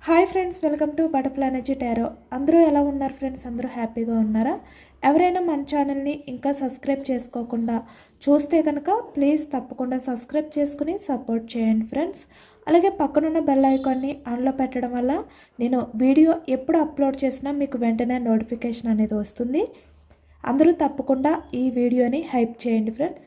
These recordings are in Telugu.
Hi friends, welcome to butterfly energy tarot. అందరూ ఎలా ఉన్నారు ఫ్రెండ్స్? అందరూ హ్యాపీగా ఉన్నారా? ఎవరైనా మన ఛానల్ని ఇంకా సబ్స్క్రైబ్ చేసుకోకుండా చూస్తే కనుక ప్లీజ్ తప్పకుండా సబ్స్క్రైబ్ చేసుకుని సపోర్ట్ చేయండి ఫ్రెండ్స్. అలాగే పక్కనున్న బెల్ ఐకాన్ని ఆన్లో పెట్టడం వల్ల నేను వీడియో ఎప్పుడు అప్లోడ్ చేసినా మీకు వెంటనే నోటిఫికేషన్ అనేది వస్తుంది. అందరూ తప్పకుండా ఈ వీడియోని హైప్ చేయండి ఫ్రెండ్స్.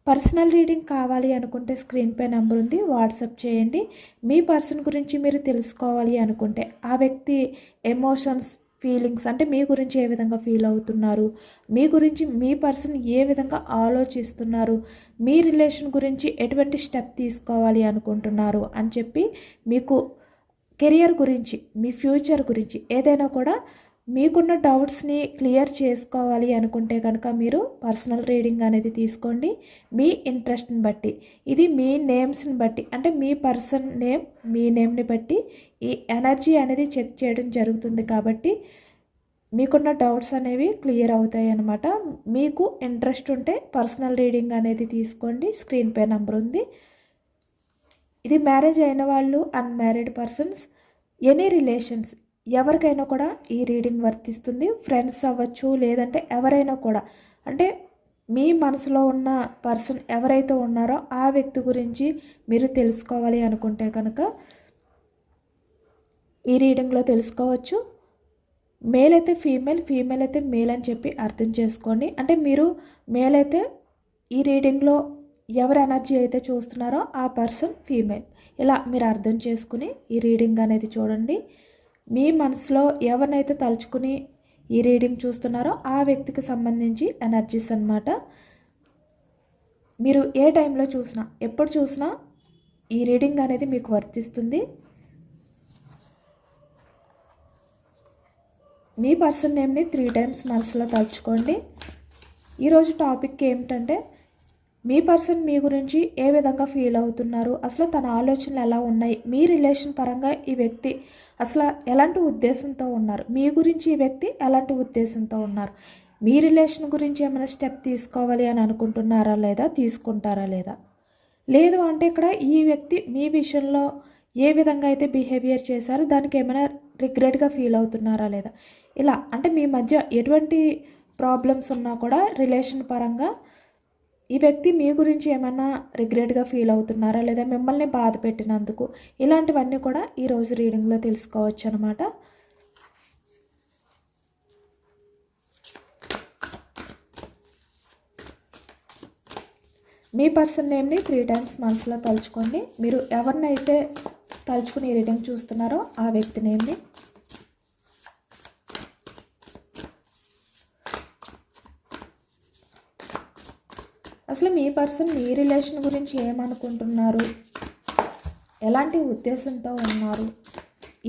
పర్సనల్ రీడింగ్ కావాలి అనుకుంటే స్క్రీన్పై నెంబర్ ఉంది, వాట్సాప్ చేయండి. మీ పర్సన్ గురించి మీరు తెలుసుకోవాలి అనుకుంటే ఆ వ్యక్తి ఎమోషన్స్, ఫీలింగ్స్ అంటే మీ గురించి ఏ విధంగా ఫీల్ అవుతున్నారు, మీ గురించి మీ పర్సన్ ఏ విధంగా ఆలోచిస్తున్నారు, మీ రిలేషన్ గురించి ఎటువంటి స్టెప్ తీసుకోవాలి అనుకుంటున్నారు అని చెప్పి మీకు కెరియర్ గురించి, మీ ఫ్యూచర్ గురించి ఏదైనా కూడా మీకున్న డౌట్స్ని క్లియర్ చేసుకోవాలి అనుకుంటే కనుక మీరు పర్సనల్ రీడింగ్ అనేది తీసుకోండి. మీ ఇంట్రెస్ట్ని బట్టి, ఇది మీ నేమ్స్ని బట్టి అంటే మీ పర్సన్ నేమ్, మీ నేమ్ని బట్టి ఈ ఎనర్జీ అనేది చెక్ చేయడం జరుగుతుంది. కాబట్టి మీకున్న డౌట్స్ అనేవి క్లియర్ అవుతాయి అన్నమాట. మీకు ఇంట్రెస్ట్ ఉంటే పర్సనల్ రీడింగ్ అనేది తీసుకోండి. స్క్రీన్పై నెంబర్ ఉంది. ఇది మ్యారేజ్ అయిన వాళ్ళు, అన్మ్యారీడ్ పర్సన్స్, ఎనీ రిలేషన్స్ ఎవరికైనా కూడా ఈ రీడింగ్ వర్తిస్తుంది. ఫ్రెండ్స్ అవ్వచ్చు, లేదంటే ఎవరైనా కూడా అంటే మీ మనసులో ఉన్న పర్సన్ ఎవరైతే ఉన్నారో ఆ వ్యక్తి గురించి మీరు తెలుసుకోవాలి అనుకుంటే కనుక ఈ రీడింగ్లో తెలుసుకోవచ్చు. మేల్ అయితే ఫీమేల్, ఫీమేల్ అయితే మేల్ అని చెప్పి అర్థం చేసుకోండి. అంటే మీరు మేల్ అయితే ఈ రీడింగ్లో ఎవరి ఎనర్జీ అయితే చూస్తున్నారో ఆ పర్సన్ ఫీమేల్, ఇలా మీరు అర్థం చేసుకుని ఈ రీడింగ్ అనేది చూడండి. మీ మనసులో ఎవరినైతే తలుచుకుని ఈ రీడింగ్ చూస్తున్నారో ఆ వ్యక్తికి సంబంధించి ఎనర్జీస్ అన్నమాట. మీరు ఏ టైంలో చూసినా, ఎప్పుడు చూసినా ఈ రీడింగ్ అనేది మీకు వర్తిస్తుంది. మీ పర్సన్ నేమ్ని 3 టైమ్స్ మనసులో తలుచుకోండి. ఈరోజు టాపిక్ ఏమిటంటే మీ పర్సన్ మీ గురించి ఏ విధంగా ఫీల్ అవుతున్నారు, అసలు తన ఆలోచనలు ఎలా ఉన్నాయి, మీ రిలేషన్ పరంగా ఈ వ్యక్తి అసలు ఎలాంటి ఉద్దేశంతో ఉన్నారు, మీ గురించి ఈ వ్యక్తి ఎలాంటి ఉద్దేశంతో ఉన్నారు, మీ రిలేషన్ గురించి ఏమైనా స్టెప్ తీసుకోవాలి అని అనుకుంటున్నారా లేదా, తీసుకుంటారా లేదా, లేదు అంటే ఇక్కడ ఈ వ్యక్తి మీ విషయంలో ఏ విధంగా అయితే బిహేవియర్ చేశారో దానికి ఏమైనా రిగ్రెట్గా ఫీల్ అవుతున్నారా లేదా, ఇలా అంటే మీ మధ్య ఎటువంటి ప్రాబ్లమ్స్ ఉన్నా కూడా రిలేషన్ పరంగా ఈ వ్యక్తి మీ గురించి ఏమైనా రిగ్రెట్గా ఫీల్ అవుతున్నారా లేదా, మిమ్మల్ని బాధ పెట్టినందుకు, ఇలాంటివన్నీ కూడా ఈరోజు రీడింగ్లో తెలుసుకోవచ్చు అనమాట. మీ పర్సన్ నేమ్ని 3 టైమ్స్ మనసులో తలుచుకోండి. మీరు ఎవరినైతే తలుచుకుని రీడింగ్ చూస్తున్నారో ఆ వ్యక్తి నేమ్ని. అసలు మీ పర్సన్ మీ రిలేషన్ గురించి ఏమనుకుంటున్నారు, ఎలాంటి ఉద్దేశంతో ఉన్నారు,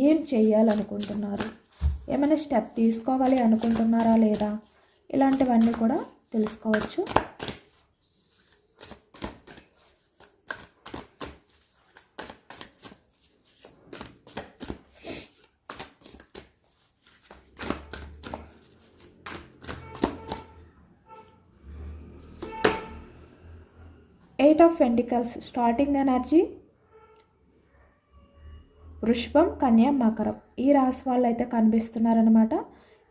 ఏం చేయాలనుకుంటున్నారు, ఏమైనా స్టెప్ తీసుకోవాలి అనుకుంటున్నారా లేదా, ఇలాంటివన్నీ కూడా తెలుసుకోవచ్చు. Eight of pentacles starting energy వృషభం, కన్య, మకరం ఈ రాశి వాళ్ళు అయితే కనిపిస్తున్నారనమాట.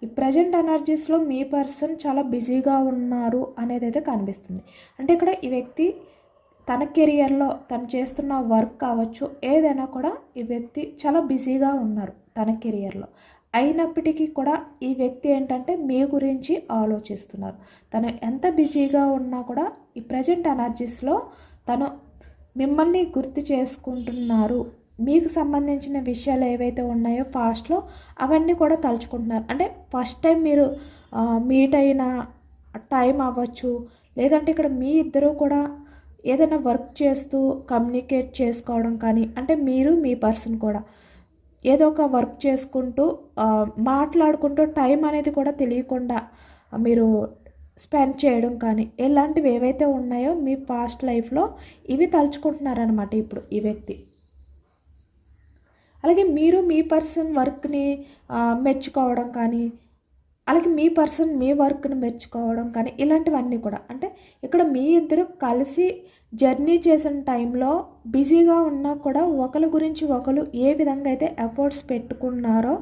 ఈ ప్రజెంట్ ఎనర్జీస్లో మీ పర్సన్ చాలా బిజీగా ఉన్నారు అనేది అయితే కనిపిస్తుంది. అంటే ఇక్కడ ఈ వ్యక్తి తన కెరియర్లో తను చేస్తున్న వర్క్ కావచ్చు, ఏదైనా కూడా ఈ వ్యక్తి చాలా బిజీగా ఉన్నారు తన కెరియర్లో. అయినప్పటికీ కూడా ఈ వ్యక్తి ఏంటంటే మీ గురించి ఆలోచిస్తున్నారు. తను ఎంత బిజీగా ఉన్నా కూడా ఈ ప్రజెంట్ ఎనర్జీస్లో తను మిమ్మల్ని గుర్తు చేసుకుంటున్నారు. మీకు సంబంధించిన విషయాలు ఏవైతే ఉన్నాయో పాస్ట్లో అవన్నీ కూడా తలుచుకుంటున్నారు. అంటే ఫస్ట్ టైం మీరు మీట్ అయిన టైం అవ్వచ్చు, లేదంటే ఇక్కడ మీ ఇద్దరు కూడా ఏదైనా వర్క్ చేస్తూ కమ్యూనికేట్ చేసుకోవడం కానీ, అంటే మీరు మీ పర్సన్ కూడా ఏదో ఒక వర్క్ చేసుకుంటూ మాట్లాడుకుంటూ టైం అనేది కూడా తెలియకుండా మీరు స్పెండ్ చేయడం కానీ, ఇలాంటివి ఏవైతే ఉన్నాయో మీ పాస్ట్ లైఫ్లో ఇవి తలుచుకుంటున్నారనమాట ఇప్పుడు ఈ వ్యక్తి. అలాగే మీరు మీ పర్సన్ వర్క్ని మెచ్చుకోవడం కానీ, అలాగే మీ పర్సన్ మీ వర్క్ని మెచ్చుకోవడం కానీ ఇలాంటివన్నీ కూడా. అంటే ఇక్కడ మీ ఇద్దరు కలిసి జర్నీ చేసిన టైంలో బిజీగా ఉన్నా కూడా ఒకరి గురించి ఒకరు ఏ విధంగా అయితే ఎఫర్ట్స్ పెట్టుకున్నారో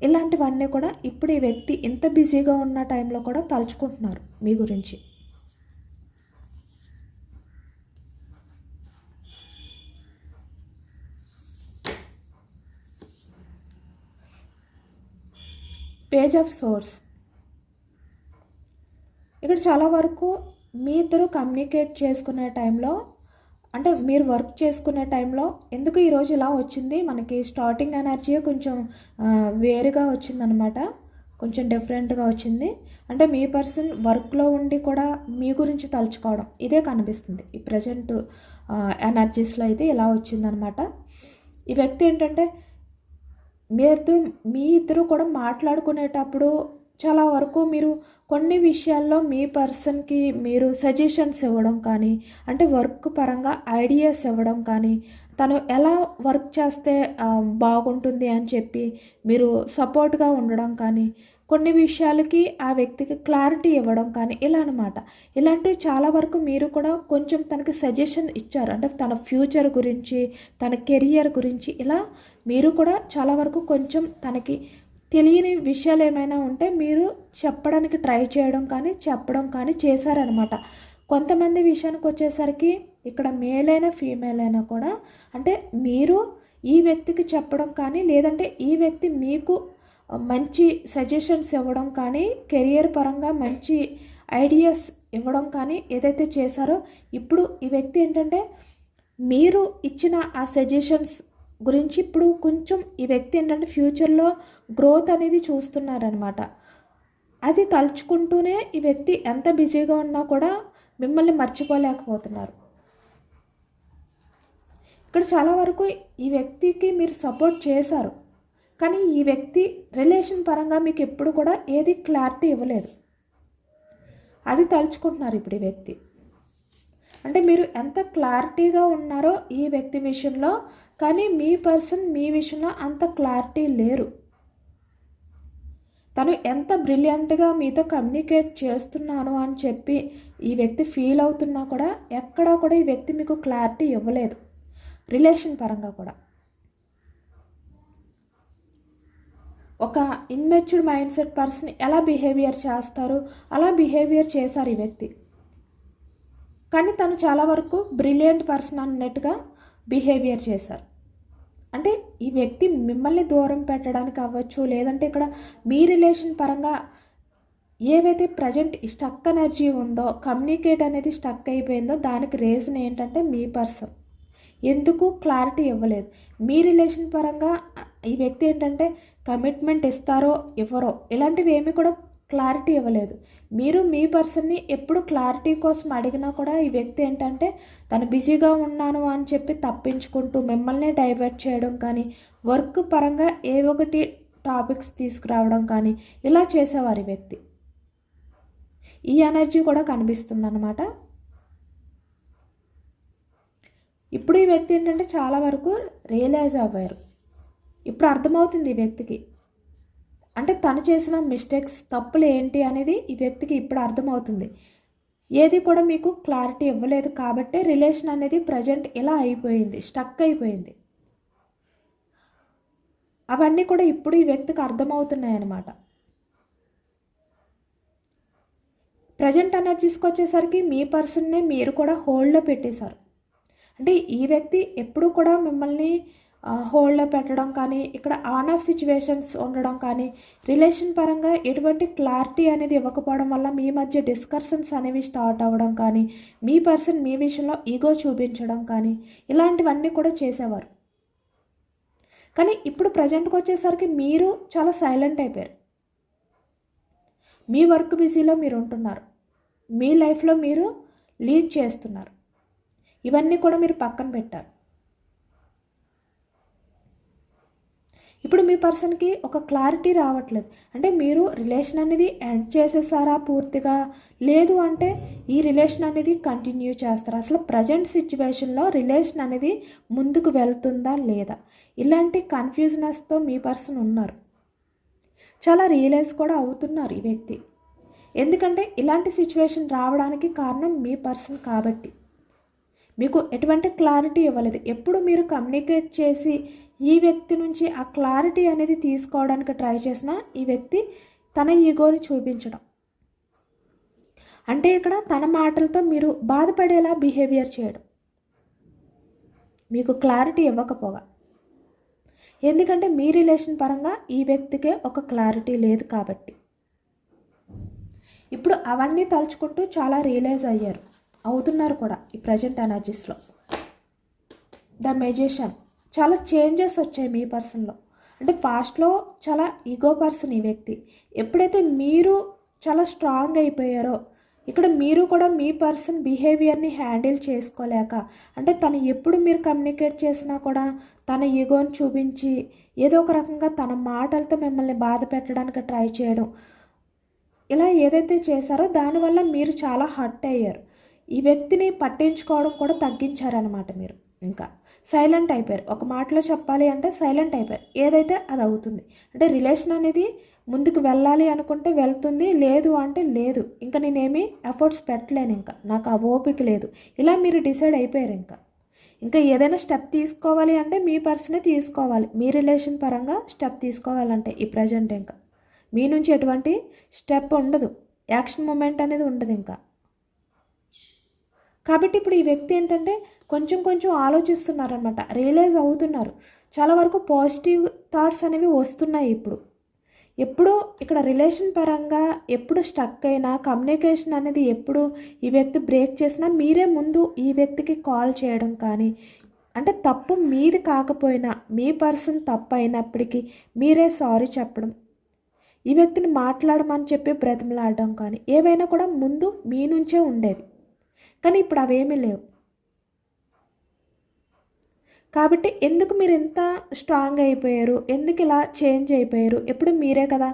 ఇలాంటివన్నీ కూడా ఇప్పుడు ఈ వ్యక్తి ఇంత బిజీగా ఉన్న టైంలో కూడా తలుచుకుంటున్నారు మీ గురించి. Page of swords. ఇక్కడ చాలా వరకు మీ ఇద్దరు కమ్యూనికేట్ చేసుకునే టైంలో, అంటే మీరు వర్క్ చేసుకునే టైంలో ఎందుకు ఈరోజు ఇలా వచ్చింది, మనకి స్టార్టింగ్ ఎనర్జీ కొంచెం వేరుగా వచ్చిందనమాట, కొంచెం డిఫరెంట్గా వచ్చింది. అంటే మీ పర్సన్ వర్క్లో ఉండి కూడా మీ గురించి తలుచుకోవడం ఇదే కనిపిస్తుంది ఈ ప్రజెంట్ ఎనర్జీస్లో అయితే ఇలా వచ్చిందనమాట. ఈ వ్యక్తి ఏంటంటే మీ ఇద్దరు కూడా మాట్లాడుకునేటప్పుడు చాలా వరకు మీరు కొన్ని విషయాల్లో మీ పర్సన్కి మీరు సజెషన్స్ ఇవ్వడం కానీ, అంటే వర్క్ పరంగా ఐడియాస్ ఇవ్వడం కానీ, తను ఎలా వర్క్ చేస్తే బాగుంటుంది అని చెప్పి మీరు సపోర్ట్గా ఉండడం కానీ, కొన్ని విషయాలకి ఆ వ్యక్తికి క్లారిటీ ఇవ్వడం కానీ ఇలా అనమాట. ఇలాంటివి చాలా వరకు మీరు కూడా కొంచెం తనకి సజెషన్ ఇచ్చారు. అంటే తన ఫ్యూచర్ గురించి, తన కెరియర్ గురించి ఇలా మీరు కూడా చాలా వరకు కొంచెం తనకి తెలియని విషయాలు ఏమైనా ఉంటే మీరు చెప్పడానికి ట్రై చేయడం కానీ చెప్పడం కానీ చేశారనమాట. కొంతమంది విషయానికి వచ్చేసరికి ఇక్కడ మేల్ అయినా ఫీమేల్ అయినా కూడా, అంటే మీరు ఈ వ్యక్తికి చెప్పడం కానీ లేదంటే ఈ వ్యక్తి మీకు మంచి సజెషన్స్ ఇవ్వడం కానీ, కెరియర్ పరంగా మంచి ఐడియాస్ ఇవ్వడం కానీ ఏదైతే చేశారో ఇప్పుడు ఈ వ్యక్తి ఏంటంటే మీరు ఇచ్చిన ఆ సజెషన్స్ గురించి ఇప్పుడు కొంచెం ఈ వ్యక్తి ఏంటంటే ఫ్యూచర్లో గ్రోత్ అనేది చూస్తున్నారనమాట. అది తలుచుకుంటూనే ఈ వ్యక్తి ఎంత బిజీగా ఉన్నా కూడా మిమ్మల్ని మర్చిపోలేకపోతున్నారు. ఇక్కడ చాలా వరకు ఈ వ్యక్తికి మీరు సపోర్ట్ చేశారు, కానీ ఈ వ్యక్తి రిలేషన్ పరంగా మీకు ఎప్పుడు కూడా ఏది క్లారిటీ ఇవ్వలేదు. అది తలుచుకుంటున్నారు ఇప్పుడు ఈ వ్యక్తి. అంటే మీరు ఎంత క్లారిటీగా ఉన్నారో ఈ వ్యక్తి విషయంలో, కానీ మీ పర్సన్ మీ విషయంలో అంత క్లారిటీ లేరు. తను ఎంత బ్రిలియంట్గా మీతో కమ్యూనికేట్ చేస్తున్నాను అని చెప్పి ఈ వ్యక్తి ఫీల్ అవుతున్నా కూడా ఎక్కడా కూడా ఈ వ్యక్తి మీకు క్లారిటీ ఇవ్వలేదు రిలేషన్ పరంగా కూడా. ఒక ఇన్మెచ్యూర్డ్ మైండ్ సెట్ పర్సన్ ఎలా బిహేవియర్ చేస్తారు అలా బిహేవియర్ చేశారు ఈ వ్యక్తి. కానీ తను చాలా వరకు బ్రిలియంట్ పర్సన్ అన్నట్టుగా బిహేవియర్ చేశారు. అంటే ఈ వ్యక్తి మిమ్మల్ని దూరం పెట్టడానికి అవ్వచ్చు, లేదంటే ఇక్కడ మీ రిలేషన్ పరంగా ఏవైతే ప్రజెంట్ స్టక్ ఎనర్జీ ఉందో, కమ్యూనికేట్ అనేది స్టక్ అయిపోయిందో దానికి రీజన్ ఏంటంటే మీ పర్సన్ ఎందుకు క్లారిటీ ఇవ్వలేదు. మీ రిలేషన్ పరంగా ఈ వ్యక్తి ఏంటంటే కమిట్మెంట్ ఇస్తారో ఇవ్వరో ఇలాంటివి ఏమీ కూడా క్లారిటీ ఇవ్వలేదు. మీరు మీ పర్సన్ని ఎప్పుడు క్లారిటీ కోసం అడిగినా కూడా ఈ వ్యక్తి ఏంటంటే తను బిజీగా ఉన్నాను అని చెప్పి తప్పించుకుంటూ మిమ్మల్ని డైవర్ట్ చేయడం కానీ, వర్క్ పరంగా ఏ ఒకటి టాపిక్స్ తీసుకురావడం కానీ ఇలా చేసేవారు ఈ వ్యక్తి. ఈ ఎనర్జీ కూడా కనిపిస్తుందన్నమాట. ఇప్పుడు ఈ వ్యక్తి ఏంటంటే చాలా వరకు రియలైజ్ అవ్వారు. ఇప్పుడు అర్థమవుతుంది ఈ వ్యక్తికి, అంటే తను చేసిన మిస్టేక్స్ తప్పులు ఏంటి అనేది ఈ వ్యక్తికి ఇప్పుడు అర్థమవుతుంది. ఏది కూడా మీకు క్లారిటీ ఇవ్వలేదు కాబట్టి రిలేషన్ అనేది ప్రజెంట్ ఇలా అయిపోయింది, స్టక్ అయిపోయింది. అవన్నీ కూడా ఇప్పుడు ఈ వ్యక్తికి అర్థమవుతున్నాయి అన్నమాట. ప్రజెంట్ ఎనర్జీస్కి వచ్చేసరికి మీ పర్సన్నే మీరు కూడా హోల్డ్లో పెట్టేశారు. అంటే ఈ వ్యక్తి ఎప్పుడు కూడా మిమ్మల్ని హోల్డ్లో పెట్టడం కానీ, ఇక్కడ ఆన్ ఆఫ్ సిచ్యువేషన్స్ ఉండడం కానీ, రిలేషన్ పరంగా ఎటువంటి క్లారిటీ అనేది ఇవ్వకపోవడం వల్ల మీ మధ్య డిస్కషన్స్ అనేవి స్టార్ట్ అవ్వడం కానీ, మీ పర్సన్ మీ విషయంలో ఈగో చూపించడం కానీ ఇలాంటివన్నీ కూడా చేసేవారు. కానీ ఇప్పుడు ప్రజెంట్కి వచ్చేసరికి మీరు చాలా సైలెంట్ అయిపోయారు. మీ వర్క్ బిజీలో మీరు ఉంటున్నారు, మీ లైఫ్లో మీరు లీడ్ చేస్తున్నారు. ఇవన్నీ కూడా మీరు పక్కన పెట్టారు. ఇప్పుడు మీ పర్సన్కి ఒక క్లారిటీ రావట్లేదు. అంటే మీరు రిలేషన్ అనేది ఎండ్ చేసేసారా పూర్తిగా, లేదు అంటే ఈ రిలేషన్ అనేది కంటిన్యూ చేస్తారా, అసలు ప్రజెంట్ సిచ్యువేషన్లో రిలేషన్ అనేది ముందుకు వెళ్తుందా లేదా, ఇలాంటి కన్ఫ్యూజనెస్తో మీ పర్సన్ ఉన్నారు. చాలా రియలైజ్ కూడా అవుతున్నారు ఈ వ్యక్తి. ఎందుకంటే ఇలాంటి సిచ్యువేషన్ రావడానికి కారణం మీ పర్సన్ కాబట్టి. మీకు ఎటువంటి క్లారిటీ ఇవ్వలేదు. ఎప్పుడు మీరు కమ్యూనికేట్ చేసి ఈ వ్యక్తి నుంచి ఆ క్లారిటీ అనేది తీసుకోవడానికి ట్రై చేసినా ఈ వ్యక్తి తన ఈగోని చూపించడం, అంటే ఇక్కడ తన మాటలతో మీరు బాధపడేలా బిహేవియర్ చేయడం, మీకు క్లారిటీ ఇవ్వకపోగా. ఎందుకంటే మీ రిలేషన్ పరంగా ఈ వ్యక్తికే ఒక క్లారిటీ లేదు కాబట్టి. ఇప్పుడు అవన్నీ తలుచుకుంటూ చాలా రియలైజ్ అవుతున్నారు కూడా ఈ ప్రజెంట్ ఎనర్జీస్లో. ద మెజిషియన్, చాలా చేంజెస్ వచ్చాయి మీ పర్సన్లో. అంటే పాస్ట్లో చాలా ఈగో పర్సన్ ఈ వ్యక్తి. ఎప్పుడైతే మీరు చాలా స్ట్రాంగ్ అయిపోయారో ఇక్కడ మీరు కూడా మీ పర్సన్ బిహేవియర్ని హ్యాండిల్ చేసుకోలేక, అంటే తను ఎప్పుడు మీరు కమ్యూనికేట్ చేసినా కూడా తన ఈగోని చూపించి ఏదో ఒక రకంగా తన మాటలతో మిమ్మల్ని బాధ పెట్టడానికి ట్రై చేయడం, ఇలా ఏదైతే చేశారో దానివల్ల మీరు చాలా హర్ట్ అయ్యారు. ఈ వ్యక్తిని పట్టించుకోవడం కూడా తగ్గించారనమాట. మీరు ఇంకా సైలెంట్ అయిపోయారు. ఒక మాటలో చెప్పాలి అంటే సైలెంట్ అయిపోయారు. ఏదైతే అది అవుతుంది. అంటే రిలేషన్ అనేది ముందుకు వెళ్ళాలి అనుకుంటే వెళ్తుంది, లేదు అంటే లేదు. ఇంకా నేనేమి ఎఫర్ట్స్ పెట్టలేను, ఇంకా నాకు ఆ ఓపిక లేదు, ఇలా మీరు డిసైడ్ అయిపోయారు. ఇంకా ఏదైనా స్టెప్ తీసుకోవాలి అంటే మీ పర్సనే తీసుకోవాలి. మీ రిలేషన్ పరంగా స్టెప్ తీసుకోవాలంటే ఈ ప్రజెంట్ ఇంకా మీ నుంచి ఎటువంటి స్టెప్ ఉండదు, యాక్షన్ మూమెంట్ అనేది ఉండదు ఇంకా. కాబట్టి ఇప్పుడు ఈ వ్యక్తి ఏంటంటే కొంచెం కొంచెం ఆలోచిస్తున్నారనమాట, రియలైజ్ అవుతున్నారు. చాలా వరకు పాజిటివ్ థాట్స్ అనేవి వస్తున్నాయి ఇప్పుడు. ఎప్పుడు ఇక్కడ రిలేషన్ పరంగా ఎప్పుడు స్టక్ అయినా, కమ్యూనికేషన్ అనేది ఎప్పుడు ఈ వ్యక్తి బ్రేక్ చేసినా మీరే ముందు ఈ వ్యక్తికి కాల్ చేయడం కానీ, అంటే తప్పు మీది కాకపోయినా మీ పర్సన్ తప్పు అయినప్పటికీ మీరే సారీ చెప్పడం, ఈ వ్యక్తిని మాట్లాడమని చెప్పి బ్రతిమలాడడం కానీ, ఏవైనా కూడా ముందు మీ నుంచే ఉండేవి. కానీ ఇప్పుడు అవేమీ లేవు. కాబట్టి ఎందుకు మీరు ఎంత స్ట్రాంగ్ అయిపోయారు, ఎందుకు ఇలా చేంజ్ అయిపోయారు? ఎప్పుడు మీరే కదా,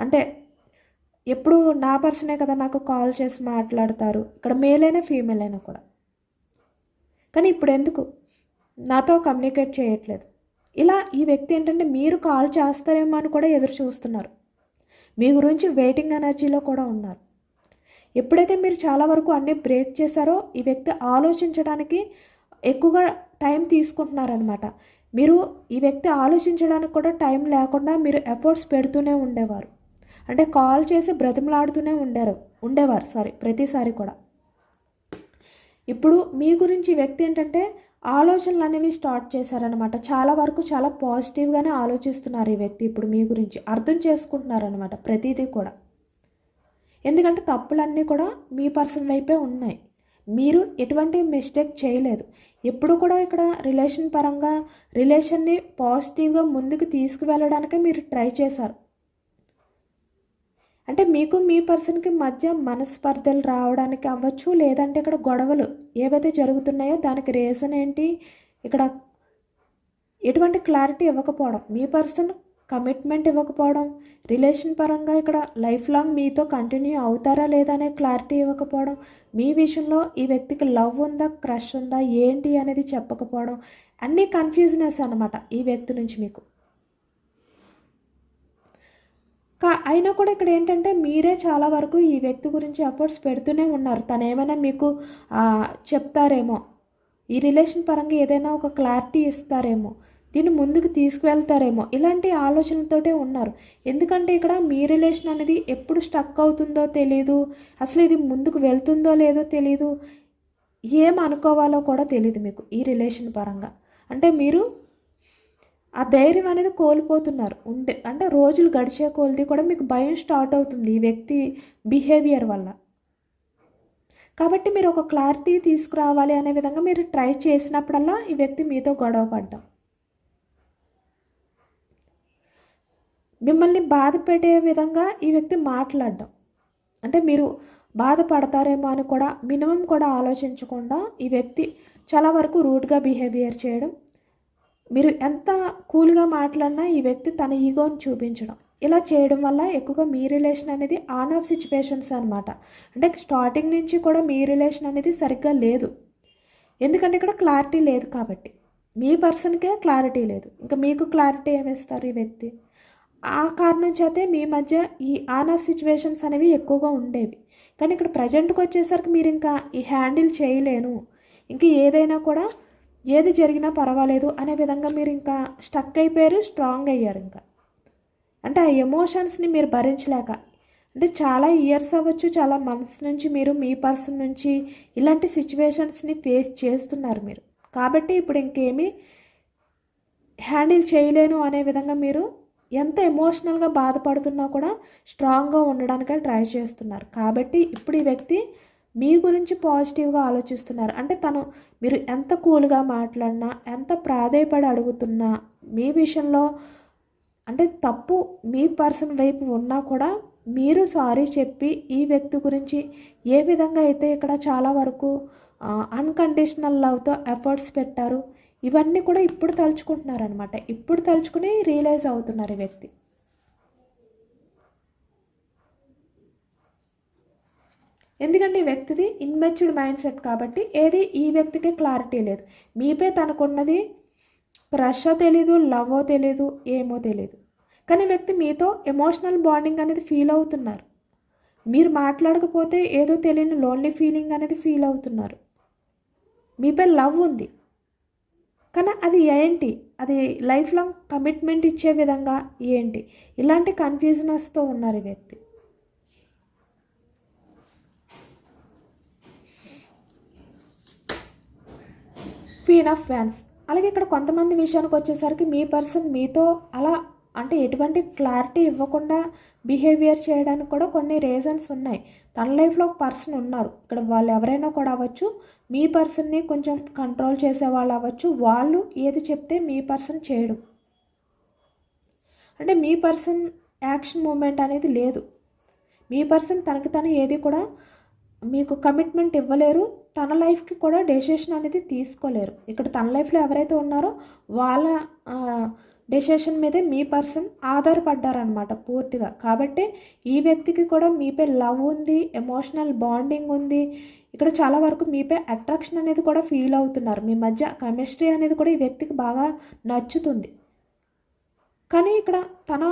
అంటే ఎప్పుడు నా పర్సనే కదా నాకు కాల్ చేసి మాట్లాడతారు, ఇక్కడ మేల్ అయినా ఫీమేల్ అయినా కూడా. కానీ ఇప్పుడు ఎందుకు నాతో కమ్యూనికేట్ చేయట్లేదు? ఇలా ఈ వ్యక్తి ఏంటంటే మీరు కాల్ చేస్తారేమో అని కూడా ఎదురు చూస్తున్నారు. మీ గురించి వెయిటింగ్ ఎనర్జీలో కూడా ఉన్నారు. ఎప్పుడైతే మీరు చాలా వరకు అన్నీ బ్రేక్ చేశారో ఈ వ్యక్తి ఆలోచించడానికి ఎక్కువగా టైం తీసుకుంటున్నారనమాట. మీరు ఈ వ్యక్తి ఆలోచించడానికి కూడా టైం లేకుండా మీరు ఎఫర్ట్స్ పెడుతూనే ఉండేవారు. అంటే కాల్ చేసి బ్రతిమలాడుతూనే ఉండేవారు ప్రతిసారి కూడా. ఇప్పుడు మీ గురించి ఈ వ్యక్తి ఏంటంటే ఆలోచనలు అనేవి స్టార్ట్ చేశారనమాట. చాలా వరకు చాలా పాజిటివ్గానే ఆలోచిస్తున్నారు ఈ వ్యక్తి. ఇప్పుడు మీ గురించి అర్థం చేసుకుంటున్నారనమాట ప్రతిదీ కూడా. ఎందుకంటే తప్పులన్నీ కూడా మీ పర్సన్ వైపే ఉన్నాయి. మీరు ఎటువంటి మిస్టేక్ చేయలేదు. ఎప్పుడు కూడా ఇక్కడ రిలేషన్ పరంగా రిలేషన్ని పాజిటివ్గా ముందుకు తీసుకువెళ్ళడానికే మీరు ట్రై చేశారు. అంటే మీకు మీ పర్సన్కి మధ్య మనస్పర్ధలు రావడానికి అవ్వచ్చు, లేదంటే ఇక్కడ గొడవలు ఏవైతే జరుగుతున్నాయో దానికి రీజన్ ఏంటి, ఇక్కడ ఎటువంటి క్లారిటీ ఇవ్వకపోవడం, మీ పర్సన్ కమిట్మెంట్ ఇవ్వకపోవడం, రిలేషన్ పరంగా ఇక్కడ లైఫ్ లాంగ్ మీతో కంటిన్యూ అవుతారా లేదా అనే క్లారిటీ ఇవ్వకపోవడం, మీ విషయంలో ఈ వ్యక్తికి లవ్ ఉందా, క్రష్ ఉందా, ఏంటి అనేది చెప్పకపోవడం, అన్నీ కన్ఫ్యూజనెస్ అన్నమాట ఈ వ్యక్తి నుంచి మీకు. అయినా కూడా ఇక్కడ ఏంటంటే మీరే చాలా వరకు ఈ వ్యక్తి గురించి ఎఫర్ట్స్ పెడుతూనే ఉన్నారు. తను ఏమైనా మీకు చెప్తారేమో, ఈ రిలేషన్ పరంగా ఏదైనా ఒక క్లారిటీ ఇస్తారేమో, దీన్ని ముందుకు తీసుకువెళ్తారేమో, ఇలాంటి ఆలోచనలతోటే ఉన్నారు. ఎందుకంటే ఇక్కడ మీ రిలేషన్ అనేది ఎప్పుడు స్టక్ అవుతుందో తెలియదు, అసలు ఇది ముందుకు వెళ్తుందో లేదో తెలియదు, ఏం అనుకోవాలో కూడా తెలియదు మీకు ఈ రిలేషన్ పరంగా. అంటే మీరు ఆ ధైర్యం అనేది కోల్పోతున్నారు. అంటే రోజులు గడిచే కొలది కూడా మీకు భయం స్టార్ట్ అవుతుంది ఈ వ్యక్తి బిహేవియర్ వల్ల. కాబట్టి మీరు ఒక క్లారిటీ తీసుకురావాలి అనే విధంగా మీరు ట్రై చేసినప్పుడల్లా ఈ వ్యక్తి మీతో గొడవ పడ్డం, మిమ్మల్ని బాధ పెట్టే విధంగా ఈ వ్యక్తి మాట్లాడడం, అంటే మీరు బాధపడతారేమో అని కూడా మినిమం కూడా ఆలోచించకుండా ఈ వ్యక్తి చాలా వరకు రూడ్గా బిహేవియర్ చేయడం, మీరు ఎంత కూల్గా మాట్లాడినా ఈ వ్యక్తి తన ఈగోని చూపించడం, ఇలా చేయడం వల్ల ఎక్కువగా మీ రిలేషన్ అనేది ఆన్ ఆఫ్ సిచ్యువేషన్స్ అనమాట. అంటే స్టార్టింగ్ నుంచి కూడా మీ రిలేషన్ అనేది సరిగ్గా లేదు. ఎందుకంటే ఇక్కడ క్లారిటీ లేదు కాబట్టి, మీ పర్సన్కే క్లారిటీ లేదు, ఇంకా మీకు క్లారిటీ ఏమిస్తారు ఈ వ్యక్తి. ఆ కారణం చేతే మీ మధ్య ఈ ఆన్ ఆఫ్ సిచ్యువేషన్స్ అనేవి ఎక్కువగా ఉండేవి. కానీ ఇక్కడ ప్రజెంట్కి వచ్చేసరికి మీరు ఇంకా ఈ హ్యాండిల్ చేయలేను, ఇంక ఏదైనా కూడా ఏది జరిగినా పర్వాలేదు అనే విధంగా మీరు ఇంకా స్టక్ అయిపోయారు, స్ట్రాంగ్ అయ్యారు. ఇంకా అంటే ఆ ఎమోషన్స్ని మీరు భరించలేక, అంటే చాలా ఇయర్స్ అవ్వచ్చు, చాలా మంత్స్ నుంచి మీరు మీ పర్సన్ నుంచి ఇలాంటి సిచ్యువేషన్స్ని ఫేస్ చేస్తున్నారు మీరు. కాబట్టి ఇప్పుడు ఇంకేమీ హ్యాండిల్ చేయలేను అనే విధంగా మీరు ఎంత ఎమోషనల్గా బాధపడుతున్నా కూడా స్ట్రాంగ్గా ఉండడానికే ట్రై చేస్తున్నారు. కాబట్టి ఇప్పుడు ఈ వ్యక్తి మీ గురించి పాజిటివ్గా ఆలోచిస్తున్నారు. అంటే మీరు ఎంత కూల్గా మాట్లాడినా, ఎంత ప్రాధేయపడి అడుగుతున్నా, మీ విషయంలో అంటే తప్పు మీ పర్సన్ వైపు ఉన్నా కూడా మీరు సారీ చెప్పి ఈ వ్యక్తి గురించి ఏ విధంగా అయితే ఇక్కడ చాలా వరకు అన్కండిషనల్ లవ్తో ఎఫర్ట్స్ పెట్టారు, ఇవన్నీ కూడా ఇప్పుడు తలుచుకుంటున్నారనమాట. ఇప్పుడు తలుచుకుని రియలైజ్ అవుతున్నారు ఈ వ్యక్తి. ఎందుకంటే ఈ వ్యక్తిది ఇన్మెచ్యూర్డ్ మైండ్ సెట్ కాబట్టి ఏది ఈ వ్యక్తికి క్లారిటీ లేదు. మీపై తనకున్నది క్రష్ తెలీదు, లవ్ తెలీదు, ఏమో తెలీదు. కానీ వ్యక్తి మీతో ఎమోషనల్ బాండింగ్ అనేది ఫీల్ అవుతున్నారు. మీరు మాట్లాడకపోతే ఏదో తెలియని లోన్లీ ఫీలింగ్ అనేది ఫీల్ అవుతున్నారు. మీపై లవ్ ఉంది, కానీ అది ఏంటి, అది లైఫ్ లాంగ్ కమిట్మెంట్ ఇచ్చే విధంగా ఏంటి, ఇలాంటి కన్ఫ్యూజనెస్తో ఉన్నారు ఈ వ్యక్తి. Queen of fans. అలాగే ఇక్కడ కొంతమంది విషయానికి వచ్చేసరికి మీ పర్సన్ మీతో అలా అంటే ఎటువంటి క్లారిటీ ఇవ్వకుండా బిహేవియర్ చేయడానికి కూడా కొన్ని రీజన్స్ ఉన్నాయి. తన లైఫ్లో ఒక పర్సన్ ఉన్నారు, ఇక్కడ వాళ్ళు ఎవరైనా కూడా అవ్వచ్చు, మీ పర్సన్ని కొంచెం కంట్రోల్ చేసే వాళ్ళు అవ్వచ్చు. వాళ్ళు ఏది చెప్తే మీ పర్సన్ చేయడం, అంటే మీ పర్సన్ యాక్షన్ మూమెంట్ అనేది లేదు. మీ పర్సన్ తనకి తను ఏది కూడా మీకు కమిట్మెంట్ ఇవ్వలేరు, తన లైఫ్కి కూడా డెసిషన్ అనేది తీసుకోలేరు. ఇక్కడ తన లైఫ్లో ఎవరైతే ఉన్నారో వాళ్ళ డెసిషన్ మీదే మీ పర్సన్ ఆధారపడ్డారనమాట పూర్తిగా. కాబట్టి ఈ వ్యక్తికి కూడా మీపై లవ్ ఉంది, ఎమోషనల్ బాండింగ్ ఉంది. ఇక్కడ చాలా వరకు మీపై అట్రాక్షన్ అనేది కూడా ఫీల్ అవుతున్నారు. మీ మధ్య కెమిస్ట్రీ అనేది కూడా ఈ వ్యక్తికి బాగా నచ్చుతుంది. కానీ ఇక్కడ తన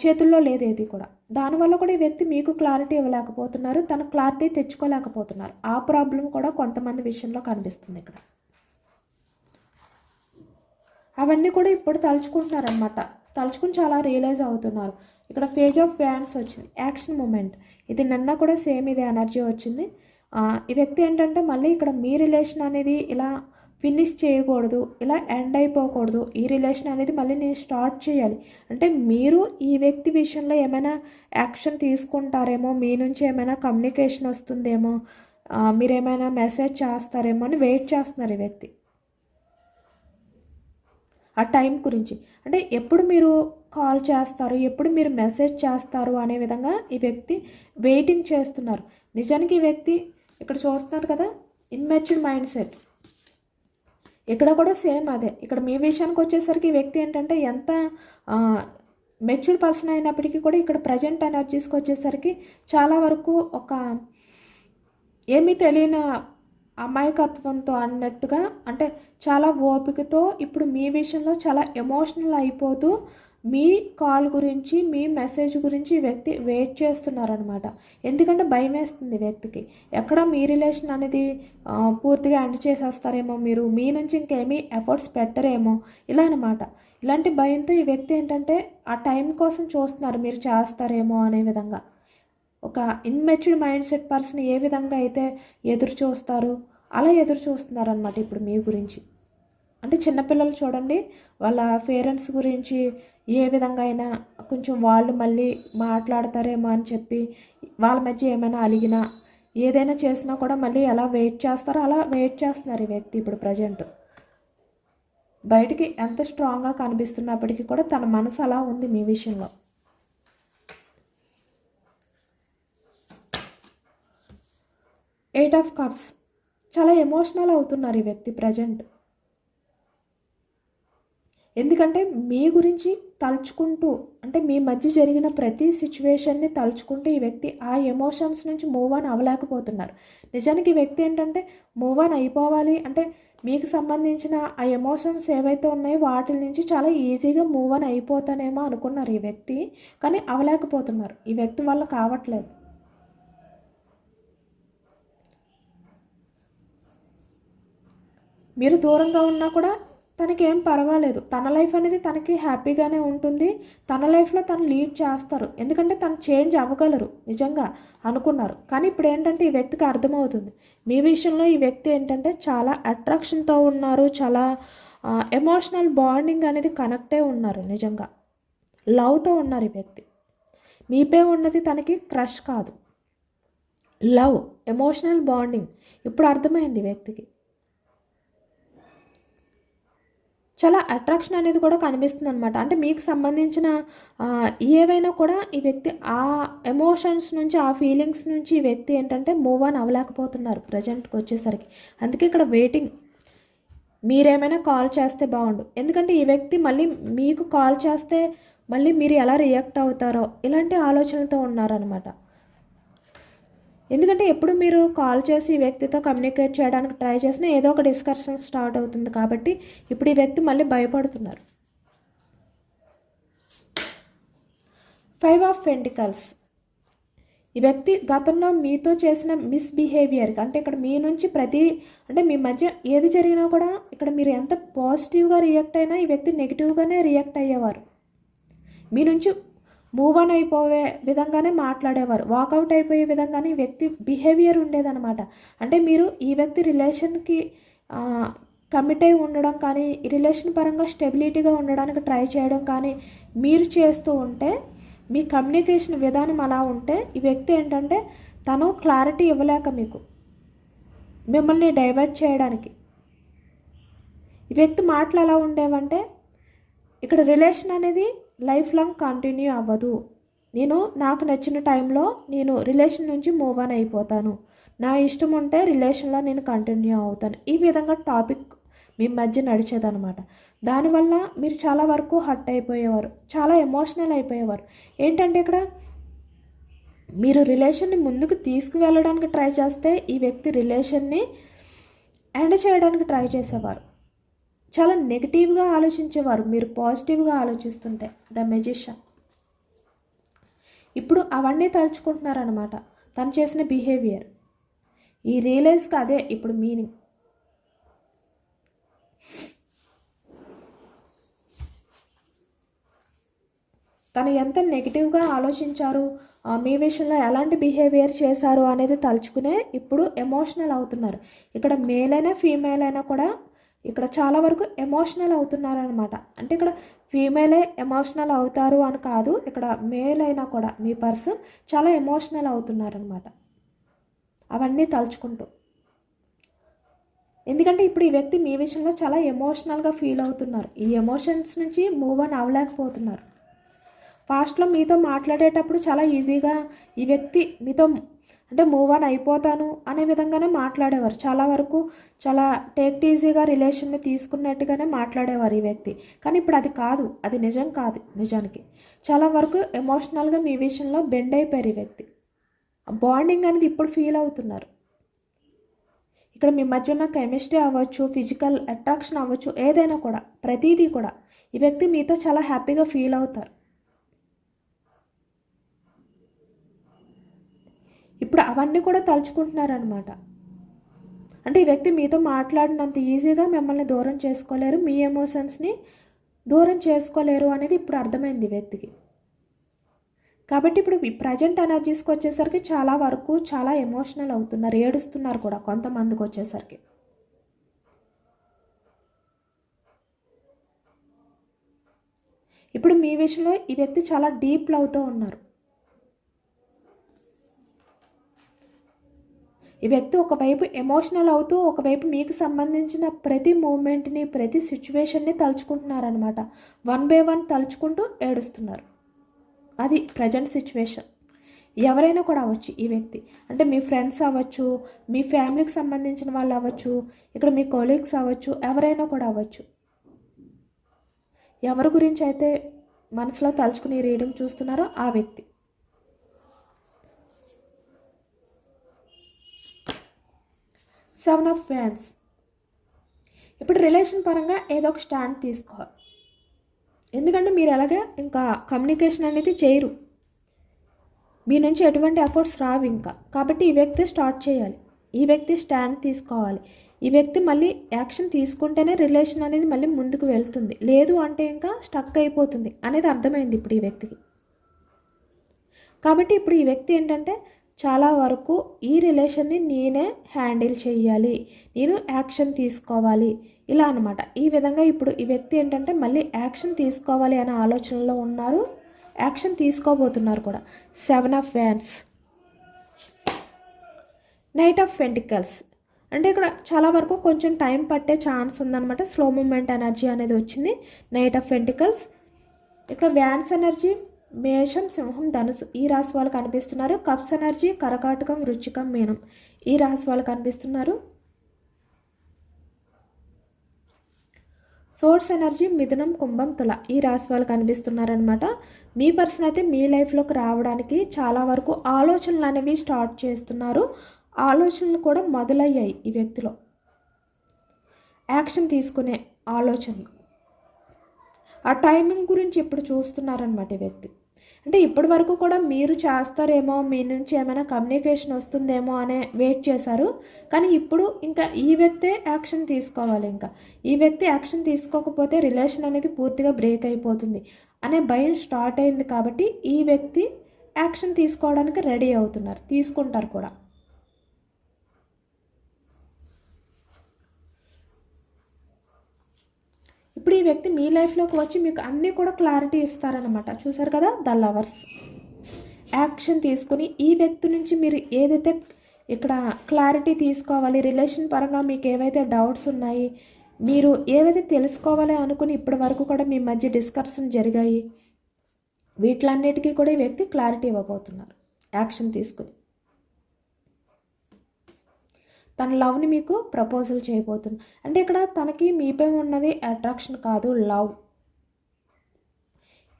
చేతుల్లో లేదు ఏది కూడా. దానివల్ల కూడా ఈ వ్యక్తి మీకు క్లారిటీ ఇవ్వలేకపోతున్నారు, తన క్లారిటీ తెచ్చుకోలేకపోతున్నారు. ఆ ప్రాబ్లం కూడా కొంతమంది విషయంలో కనిపిస్తుంది ఇక్కడ. అవన్నీ కూడా ఇప్పుడు తలుచుకుంటున్నారనమాట. తలుచుకుని చాలా రియలైజ్ అవుతున్నారు. ఇక్కడ పేజ్ ఆఫ్ ఫ్యాన్స్ వచ్చింది, యాక్షన్ మూమెంట్. ఇది నిన్న కూడా సేమ్ ఇదే ఎనర్జీ వచ్చింది. ఈ వ్యక్తి ఏంటంటే మళ్ళీ ఇక్కడ మీ రిలేషన్ అనేది ఇలా ఫినిష్ చేయకూడదు, ఇలా ఎండ్ అయిపోకూడదు, ఈ రిలేషన్ అనేది మళ్ళీ నేను స్టార్ట్ చేయాలి అంటే మీరు ఈ వ్యక్తి విషయంలో ఏమైనా యాక్షన్ తీసుకుంటారేమో, మీ నుంచి ఏమైనా కమ్యూనికేషన్ వస్తుందేమో, మీరు ఏమైనా మెసేజ్ చేస్తారేమో అని వెయిట్ చేస్తున్నారు ఈ వ్యక్తి. ఆ టైం గురించి అంటే ఎప్పుడు మీరు కాల్ చేస్తారు, ఎప్పుడు మీరు మెసేజ్ చేస్తారు అనే విధంగా ఈ వ్యక్తి వెయిటింగ్ చేస్తున్నారు. నిజానికి ఈ వ్యక్తి ఇక్కడ చూస్తున్నారు కదా, ఇన్మెచ్యూర్డ్ మైండ్ సెట్. ఇక్కడ కూడా సేమ్ అదే. ఇక్కడ మీ విషయానికి వచ్చేసరికి ఈ వ్యక్తి ఏంటంటే ఎంత మెచ్యూర్డ్ పర్సన్ అయినప్పటికీ కూడా ఇక్కడ ప్రజెంట్ ఎనర్జీస్కి వచ్చేసరికి చాలా వరకు ఒక ఏమీ తెలియని అమాయకత్వంతో అన్నట్టుగా, అంటే చాలా ఓపికతో ఇప్పుడు మీ విషయంలో చాలా ఎమోషనల్ అయిపోతూ మీ కాల్ గురించి, మీ మెసేజ్ గురించి ఈ వ్యక్తి వెయిట్ చేస్తున్నారనమాట. ఎందుకంటే భయం వేస్తుంది వ్యక్తికి, ఎక్కడ మీ రిలేషన్ అనేది పూర్తిగా ఎండ్ చేసేస్తారేమో, మీరు మీ నుంచి ఇంకేమీ ఎఫర్ట్స్ పెట్టరేమో, ఇలా అనమాట. ఇలాంటి భయంతో ఈ వ్యక్తి ఏంటంటే ఆ టైం కోసం చూస్తున్నారు, మీరు చేస్తారేమో అనే విధంగా. ఒక ఇన్మెచ్యూర్డ్ మైండ్ సెట్ పర్సన్ ఏ విధంగా అయితే ఎదురు చూస్తారు అలా ఎదురు చూస్తున్నారనమాట ఇప్పుడు మీ గురించి. అంటే చిన్నపిల్లలు చూడండి, వాళ్ళ పేరెంట్స్ గురించి ఏ విధంగా అయినా కొంచెం వాళ్ళు మళ్ళీ మాట్లాడతారేమో అని చెప్పి వాళ్ళ మధ్య ఏమైనా అలిగినా ఏదైనా చేసినా కూడా మళ్ళీ ఎలా వెయిట్ చేస్తారో అలా వెయిట్ చేస్తున్నారు ఈ వ్యక్తి ఇప్పుడు ప్రజెంట్. బయటికి ఎంత స్ట్రాంగ్గా కనిపిస్తున్నప్పటికీ కూడా తన మనసు అలా ఉంది మీ విషయంలో. Eight of cups. చాలా ఎమోషనల్ అవుతున్నారు ఈ వ్యక్తి ప్రజెంట్. ఎందుకంటే మీ గురించి తలుచుకుంటూ, అంటే మీ మధ్య జరిగిన ప్రతి సిచ్యువేషన్ని తలుచుకుంటూ ఈ వ్యక్తి ఆ ఎమోషన్స్ నుంచి మూవ్ ఆన్ అవ్వలేకపోతున్నారు. నిజానికి ఈ వ్యక్తి ఏంటంటే మూవ్ ఆన్ అయిపోవాలి అంటే మీకు సంబంధించిన ఆ ఎమోషన్స్ ఏవైతే ఉన్నాయో వాటి నుంచి చాలా ఈజీగా మూవ్ అని అయిపోతానేమో అనుకున్నారు ఈ వ్యక్తి, కానీ అవలేకపోతున్నారు. ఈ వ్యక్తి వల్ల కావట్లేదు. మీరు దూరంగా ఉన్నా కూడా తనకేం పర్వాలేదు. తన లైఫ్ అనేది తనకి హ్యాపీగానే ఉంటుంది. తన లైఫ్లో తను లీడ్ చేస్తారు. ఎందుకంటే తను చేంజ్ అవ్వగలరు నిజంగా అనుకున్నారు. కానీ ఇప్పుడు ఏంటంటే ఈ వ్యక్తికి అర్థమవుతుంది మీ విషయంలో ఈ వ్యక్తి ఏంటంటే చాలా అట్రాక్షన్తో ఉన్నారు. చాలా ఎమోషనల్ బాండింగ్ అనేది కనెక్టే ఉన్నారు. నిజంగా లవ్తో ఉన్నారు ఈ వ్యక్తి. మీపై ఉన్నది తనకి క్రష్ కాదు, లవ్, ఎమోషనల్ బాండింగ్ ఇప్పుడు అర్థమైంది వ్యక్తికి. చాలా అట్రాక్షన్ అనేది కూడా కనిపిస్తుంది అనమాట. అంటే మీకు సంబంధించిన ఏవైనా కూడా ఈ వ్యక్తి ఆ ఎమోషన్స్ నుంచి, ఆ ఫీలింగ్స్ నుంచి ఈ వ్యక్తి ఏంటంటే మూవ్ ఆన్ అవ్వలేకపోతున్నారు ప్రజెంట్కి వచ్చేసరికి. అందుకే ఇక్కడ వెయిటింగ్. మీరేమైనా కాల్ చేస్తే బాగుండు. ఎందుకంటే ఈ వ్యక్తి మళ్ళీ మీకు కాల్ చేస్తే మళ్ళీ మీరు ఎలా రియాక్ట్ అవుతారో ఇలాంటి ఆలోచనలతో ఉన్నారనమాట. ఎందుకంటే ఎప్పుడు మీరు కాల్ చేసి ఈ వ్యక్తితో కమ్యూనికేట్ చేయడానికి ట్రై చేసినా ఏదో ఒక డిస్కషన్ స్టార్ట్ అవుతుంది. కాబట్టి ఇప్పుడు ఈ వ్యక్తి మళ్ళీ భయపడుతున్నారు. 5 ఆఫ్ పెంటికల్స్. ఈ వ్యక్తి గతంలో మీతో చేసిన మిస్బిహేవియర్, అంటే ఇక్కడ మీ నుంచి అంటే మీ మధ్య ఏది జరిగినా కూడా ఇక్కడ మీరు ఎంత పాజిటివ్గా రియాక్ట్ అయినా ఈ వ్యక్తి నెగిటివ్గానే రియాక్ట్ అయ్యేవారు. మీ నుంచి మూవ్ ఆన్ అయిపోయే విధంగానే మాట్లాడేవారు. వాకౌట్ అయిపోయే విధంగానే ఈ వ్యక్తి బిహేవియర్ ఉండేదన్నమాట. అంటే మీరు ఈ వ్యక్తి రిలేషన్కి కమిట్ అయి ఉండడం కానీ, ఈ రిలేషన్ పరంగా స్టెబిలిటీగా ఉండడానికి ట్రై చేయడం కానీ మీరు చేస్తూ ఉంటే, మీ కమ్యూనికేషన్ విధానం అలా ఉంటే ఈ వ్యక్తి ఏంటంటే తను క్లారిటీ ఇవ్వలేక మిమ్మల్ని డైవర్ట్ చేయడానికి ఈ వ్యక్తి మాటలు ఎలా ఉండేవంటే, ఇక్కడ రిలేషన్ అనేది లైఫ్ లాంగ్ కంటిన్యూ అవ్వదు. నాకు నచ్చిన టైంలో నేను రిలేషన్ నుంచి మూవ్ ఆన్ అయిపోతాను. నా ఇష్టం ఉంటే రిలేషన్లో నేను కంటిన్యూ అవుతాను. ఈ విధంగా టాపిక్ మీ మధ్య నడిచేదనమాట. దానివల్ల మీరు చాలా వరకు హర్ట్ అయిపోయేవారు, చాలా ఎమోషనల్ అయిపోయేవారు. ఏంటంటే ఇక్కడ మీరు రిలేషన్ని ముందుకు తీసుకువెళ్ళడానికి ట్రై చేస్తే ఈ వ్యక్తి రిలేషన్ని ఎండ్ చేయడానికి ట్రై చేసేవారు. చాలా నెగిటివ్గా ఆలోచించేవారు, మీరు పాజిటివ్గా ఆలోచిస్తుంటే. The magician. ఇప్పుడు అవన్నీ తలుచుకుంటున్నారనమాట, తను చేసిన బిహేవియర్. ఈ రియలైజ్కి అదే ఇప్పుడు మీనింగ్. తను ఎంత నెగిటివ్గా ఆలోచించారు, మీ విషయంలో ఎలాంటి బిహేవియర్ చేశారు అనేది తలుచుకునే ఇప్పుడు ఎమోషనల్ అవుతున్నారు. ఇక్కడ మేల్ అయినా ఫీమేల్ అయినా కూడా ఇక్కడ చాలా వరకు ఎమోషనల్ అవుతున్నారనమాట. అంటే ఇక్కడ ఫీమేలే ఎమోషనల్ అవుతారు అని కాదు, ఇక్కడ మేల్ అయినా కూడా మీ పర్సన్ చాలా ఎమోషనల్ అవుతున్నారనమాట అవన్నీ తలుచుకుంటూ. ఎందుకంటే ఇప్పుడు ఈ వ్యక్తి మీ విషయంలో చాలా ఎమోషనల్గా ఫీల్ అవుతున్నారు. ఈ ఎమోషన్స్ నుంచి మూవ్ ఆన్ అవ్వలేకపోతున్నారు. ఫాస్ట్లో మీతో మాట్లాడేటప్పుడు చాలా ఈజీగా ఈ వ్యక్తి మీతో అంటే మూవ్ ఆన్ అయిపోతాను అనే విధంగానే మాట్లాడేవారు. చాలా వరకు చాలా టేక్ ఈజీగా రిలేషన్ని తీసుకున్నట్టుగానే మాట్లాడేవారు ఈ వ్యక్తి. కానీ ఇప్పుడు అది కాదు, అది నిజం కాదు. నిజానికి చాలా వరకు ఎమోషనల్గా మీ విషయంలో బెండ్ అయిపోయారు ఈ వ్యక్తి. బాండింగ్ అనేది ఇప్పుడు ఫీల్ అవుతున్నారు. ఇక్కడ మీ మధ్య ఉన్న కెమిస్ట్రీ అవ్వచ్చు, ఫిజికల్ అట్రాక్షన్ అవ్వచ్చు, ఏదైనా కూడా ప్రతిదీ కూడా ఈ వ్యక్తి మీతో చాలా హ్యాపీగా ఫీల్ అవుతారు. ఇప్పుడు అవన్నీ కూడా తలుచుకుంటున్నారనమాట. అంటే ఈ వ్యక్తి మీతో మాట్లాడినంత ఈజీగా మిమ్మల్ని దూరం చేసుకోలేరు, మీ ఎమోషన్స్ని దూరం చేసుకోలేరు అనేది ఇప్పుడు అర్థమైంది ఈ వ్యక్తికి. కాబట్టి ఇప్పుడు ప్రజెంట్ ఎనర్జీస్కి వచ్చేసరికి చాలా వరకు చాలా ఎమోషనల్ అవుతున్నారు, ఏడుస్తున్నారు కూడా కొంతమందికి వచ్చేసరికి. ఇప్పుడు మీ విషయంలో ఈ వ్యక్తి చాలా డీప్ లవ్తో ఉన్నారు. ఈ వ్యక్తి ఒకవైపు ఎమోషనల్ అవుతూ ఒకవైపు మీకు సంబంధించిన ప్రతి మూమెంట్ని, ప్రతి సిచ్యువేషన్ని తలుచుకుంటున్నారనమాట. 1 by 1 తలుచుకుంటూ ఏడుస్తున్నారు. అది ప్రజెంట్ సిచ్యువేషన్. ఎవరైనా కూడా అవ్వచ్చు ఈ వ్యక్తి. అంటే మీ ఫ్రెండ్స్ అవ్వచ్చు, మీ ఫ్యామిలీకి సంబంధించిన వాళ్ళు అవ్వచ్చు, ఇక్కడ మీ కొలీగ్స్ అవ్వచ్చు, ఎవరైనా కూడా అవ్వచ్చు. ఎవరి గురించి అయితే మనసులో తలుచుకుని రీడింగ్ చూస్తున్నారో ఆ వ్యక్తి. 7 of Wands. ఇప్పుడు రిలేషన్ పరంగా ఏదో ఒక స్టాండ్ తీసుకోవాలి. ఎందుకంటే మీరు ఎలాగా ఇంకా కమ్యూనికేషన్ అనేది చేయరు, మీ నుంచి ఎటువంటి ఎఫర్ట్స్ రావు ఇంకా. కాబట్టి ఈ వ్యక్తి స్టార్ట్ చేయాలి, ఈ వ్యక్తి స్టాండ్ తీసుకోవాలి. ఈ వ్యక్తి మళ్ళీ యాక్షన్ తీసుకుంటేనే రిలేషన్ అనేది మళ్ళీ ముందుకు వెళ్తుంది, లేదు అంటే ఇంకా స్టక్ అయిపోతుంది అనేది అర్థమైంది ఇప్పుడు ఈ వ్యక్తికి. కాబట్టి ఇప్పుడు ఈ వ్యక్తి ఏంటంటే చాలా వరకు ఈ రిలేషన్ని నేనే హ్యాండిల్ చేయాలి, నేను యాక్షన్ తీసుకోవాలి ఇలా అనమాట. ఈ విధంగా ఇప్పుడు ఈ వ్యక్తి ఏంటంటే మళ్ళీ యాక్షన్ తీసుకోవాలి అనే ఆలోచనలో ఉన్నారు, యాక్షన్ తీసుకోబోతున్నారు కూడా. 7 of wands, knight of pentacles. అంటే ఇక్కడ చాలా వరకు కొంచెం టైం పట్టే ఛాన్స్ ఉందన్నమాట, స్లో మూమెంట్ ఎనర్జీ అనేది వచ్చింది. నైట్ ఆఫ్ పెంటికల్స్, ఇక్కడ వ్యాన్స్ ఎనర్జీ మేషం, సింహం, ధనుసు ఈ రాశి వాళ్ళు కనిపిస్తున్నారు. కప్స్ ఎనర్జీ కరకాటకం, వృచ్చికం, మీనం ఈ రాశి వాళ్ళు కనిపిస్తున్నారు. సోర్స్ ఎనర్జీ మిథునం, కుంభం, తుల ఈ రాశి వాళ్ళు కనిపిస్తున్నారనమాట. మీ పర్సన్ అయితే మీ లైఫ్లోకి రావడానికి చాలా వరకు ఆలోచనలు అనేవి స్టార్ట్ చేస్తున్నారు, ఆలోచనలు కూడా మొదలయ్యాయి ఈ వ్యక్తిలో, యాక్షన్ తీసుకునే ఆలోచనలు. ఆ టైమింగ్ గురించి ఇప్పుడు చూస్తున్నారనమాట ఈ వ్యక్తి. అంటే ఇప్పటి వరకు కూడా మీరు చేస్తారేమో, మీ నుంచి ఏమైనా కమ్యూనికేషన్ వస్తుందేమో అనే వెయిట్ చేశారు. కానీ ఇప్పుడు ఇంకా ఈ వ్యక్తే యాక్షన్ తీసుకోవాలి. ఇంకా ఈ వ్యక్తి యాక్షన్ తీసుకోకపోతే రిలేషన్ అనేది పూర్తిగా బ్రేక్ అయిపోతుంది అనే భయం స్టార్ట్ అయింది. కాబట్టి ఈ వ్యక్తి యాక్షన్ తీసుకోవడానికి రెడీ అవుతున్నారు, తీసుకుంటారు కూడా. ఇప్పుడు ఈ వ్యక్తి మీ లైఫ్లోకి వచ్చి మీకు అన్నీ కూడా క్లారిటీ ఇస్తారనమాట. చూసారు కదా, ద లవర్స్. యాక్షన్ తీసుకుని ఈ వ్యక్తి నుంచి మీరు ఏదైతే ఇక్కడ క్లారిటీ తీసుకోవాలి, రిలేషన్ పరంగా మీకు ఏవైతే డౌట్స్ ఉన్నాయి, మీరు ఏవైతే తెలుసుకోవాలి అనుకుని ఇప్పటి వరకు కూడా మీ మధ్య డిస్కషన్ జరిగాయి, వీటిలన్నిటికీ కూడా ఈ వ్యక్తి క్లారిటీ ఇవ్వబోతున్నారు యాక్షన్ తీసుకుని. తన లవ్ని మీకు ప్రపోజల్ చేయబోతుంది. అంటే ఇక్కడ తనకి మీపై ఉన్నది అట్రాక్షన్ కాదు, లవ్.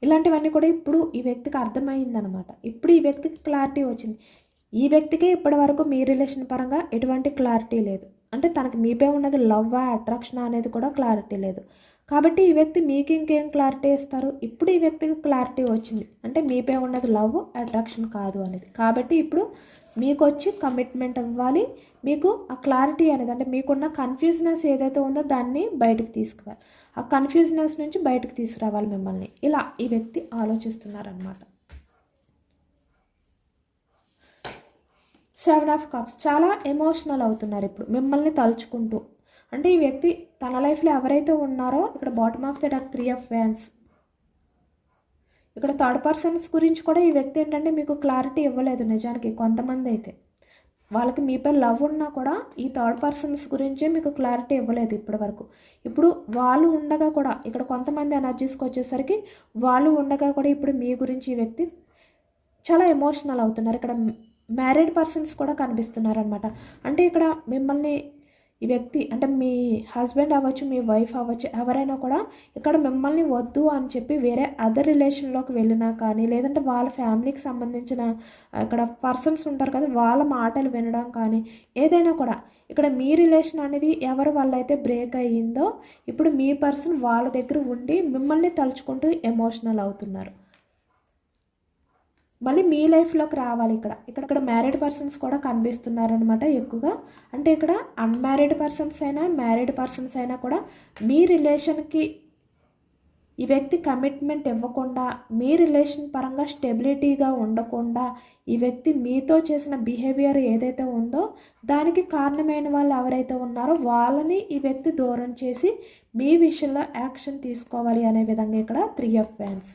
ఇలాంటివన్నీ కూడా ఇప్పుడు ఈ వ్యక్తికి అర్థమైందనమాట. ఇప్పుడు ఈ వ్యక్తికి క్లారిటీ వచ్చింది. ఈ వ్యక్తికే ఇప్పటి వరకు మీ రిలేషన్ పరంగా ఎటువంటి క్లారిటీ లేదు. అంటే తనకి మీపై ఉన్నది లవ్వా అట్రాక్షనా అనేది కూడా క్లారిటీ లేదు. కాబట్టి ఈ వ్యక్తి మీకు ఇంకేం క్లారిటీ ఇస్తారు, ఇప్పుడు ఈ వ్యక్తికి క్లారిటీ వచ్చింది. అంటే మీపై ఉన్నది లవ్, అట్రాక్షన్ కాదు అనేది. కాబట్టి ఇప్పుడు మీకు వచ్చి కమిట్మెంట్ ఇవ్వాలి, మీకు ఆ క్లారిటీ అనేది, అంటే మీకున్న కన్ఫ్యూజనెస్ ఏదైతే ఉందో దాన్ని బయటకు తీసుకురావాలి, ఆ కన్ఫ్యూజనెస్ నుంచి బయటకు తీసుకురావాలి మిమ్మల్ని. ఇలా ఈ వ్యక్తి ఆలోచిస్తున్నారనమాట. 7 ఆఫ్ కప్స్, చాలా ఎమోషనల్ అవుతున్నారు ఇప్పుడు మిమ్మల్ని తలుచుకుంటూ. అంటే ఈ వ్యక్తి తన లైఫ్లో ఎవరైతే ఉన్నారో, ఇక్కడ bottom of the deck 3 of wands. ఇక్కడ థర్డ్ పర్సన్స్ గురించి కూడా ఈ వ్యక్తి ఏంటంటే మీకు క్లారిటీ ఇవ్వలేదు నిజానికి. కొంతమంది అయితే వాళ్ళకి మీపై లవ్ ఉన్నా కూడా ఈ థర్డ్ పర్సన్స్ గురించే మీకు క్లారిటీ ఇవ్వలేదు ఇప్పటి వరకు. ఇప్పుడు వాళ్ళు ఉండగా కూడా, ఇక్కడ కొంతమంది ఎనర్జీస్కి వచ్చేసరికి వాళ్ళు ఉండగా కూడా ఇప్పుడు మీ గురించి ఈ వ్యక్తి చాలా ఎమోషనల్ అవుతున్నారు. ఇక్కడ మ్యారీడ్ పర్సన్స్ కూడా కనిపిస్తున్నారనమాట. అంటే ఇక్కడ మిమ్మల్ని ఈ వ్యక్తి, అంటే మీ హస్బెండ్ అవ్వచ్చు, మీ వైఫ్ అవ్వచ్చు, ఎవరైనా కూడా ఇక్కడ మిమ్మల్ని వద్దు అని చెప్పి వేరే అదర్ రిలేషన్లోకి వెళ్ళినా కానీ, లేదంటే వాళ్ళ ఫ్యామిలీకి సంబంధించిన ఇక్కడ పర్సన్స్ ఉంటారు కదా, వాళ్ళ మాటలు వినడం కానీ, ఏదైనా కూడా ఇక్కడ మీ రిలేషన్ అనేది ఎవరి వల్ల అయితే బ్రేక్ అయ్యిందో ఇప్పుడు మీ పర్సన్ వాళ్ళ దగ్గర ఉండి మిమ్మల్ని తలుచుకుంటూ ఎమోషనల్ అవుతున్నారు. మళ్ళీ మీ లైఫ్లోకి రావాలి. ఇక్కడ మ్యారీడ్ పర్సన్స్ కూడా కనిపిస్తున్నారనమాట ఎక్కువగా. అంటే ఇక్కడ అన్మ్యారీడ్ పర్సన్స్ అయినా మ్యారీడ్ పర్సన్స్ అయినా కూడా మీ రిలేషన్కి ఈ వ్యక్తి కమిట్మెంట్ ఇవ్వకుండా, మీ రిలేషన్ పరంగా స్టెబిలిటీగా ఉండకుండా, ఈ వ్యక్తి మీతో చేసిన బిహేవియర్ ఏదైతే ఉందో దానికి కారణమైన వాళ్ళు ఎవరైతే ఉన్నారో వాళ్ళని ఈ వ్యక్తి దూరం చేసి మీ విషయంలో యాక్షన్ తీసుకోవాలి అనే విధంగా ఇక్కడ 3 ఆఫ్ వ్యాండ్స్.